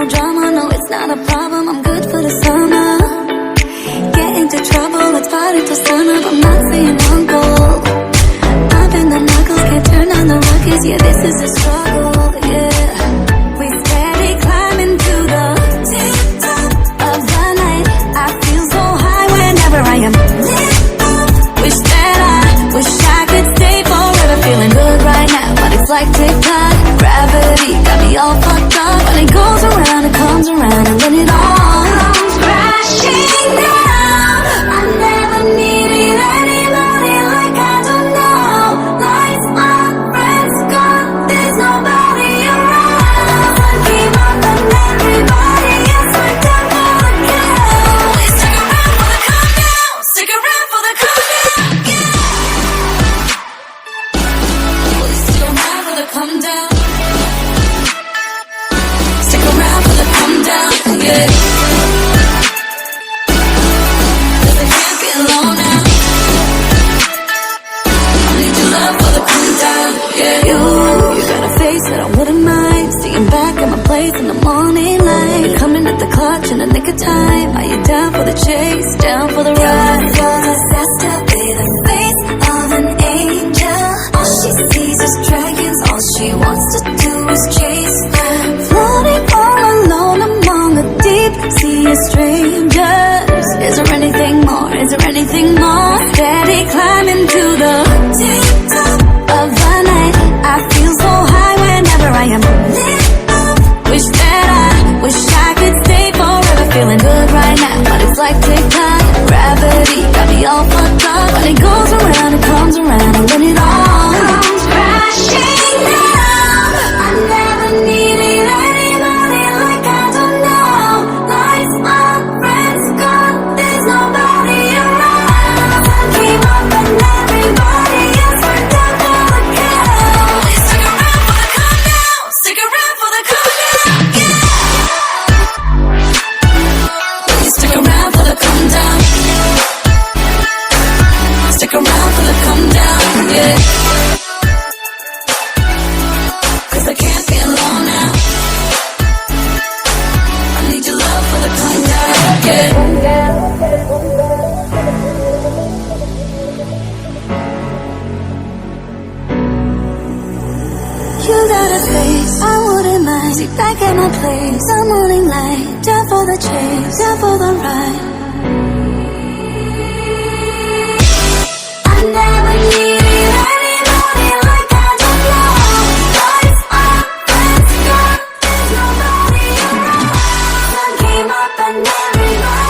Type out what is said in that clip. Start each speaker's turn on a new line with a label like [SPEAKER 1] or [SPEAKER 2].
[SPEAKER 1] Drama, no, it's not a problem. I'm good for the summer. Get into trouble, let's party till sunup. I'm not saying uncle. Popping the knuckles, can't turn on the ruckus. Yeah, this is a struggle, yeah. We steady climbing to the tip-top of the night. I feel so high whenever I am lit up. Wish I could stay forever. Feeling good right now, but it's like TikTok. Gravity got me all fucked up. When it goes around, it comes around, and then it all comes crashing down. I never needed anybody like I do now. Lights, my friends gone, there's nobody around. Sun came up and everybody else went down for the count. Please stick around for the countdown. Stick around for the countdown, yeah. Please stick around for the countdown. Stick around for the come down, yeah. Cause I can't be alone now. I need your love for the come down, yeah. You got a face that I wouldn't mind seeing back at my place in the morning light. Coming at the clutch in the nick of time. Are you down for the chase, down for the ride? You're possessed with the face of an angel. All she sees is dragons, all she wants to do is chase them. Floating all alone among the deep sea of strangers. Is there anything more? Is there anything more? Steady climbing to the tip-top of the night. I feel so high whenever I am lit up. Wish I could stay forever. Feeling good right now, but it's like TikTok. Gravity got me all fucked up. When it goes around, it comes around, and then it all comes crashing down. I never needed anybody like I do now. Lights, my friends gone, there's nobody around. Sun came up and everybody else went down for the count. Please stick around for the countdown. Stick around for the countdown, yeah. Please stick around for the countdown. Stick around for the come down, yeah. Cause I can't be alone now. I need your love for the come down, yeah. You got a face, I wouldn't mind. Sit back at my place, the morning light. Down for the chase, down for the ride. I never needed anybody like I do now. Lights, my friends gone, there's nobody around. Sun came up and everybody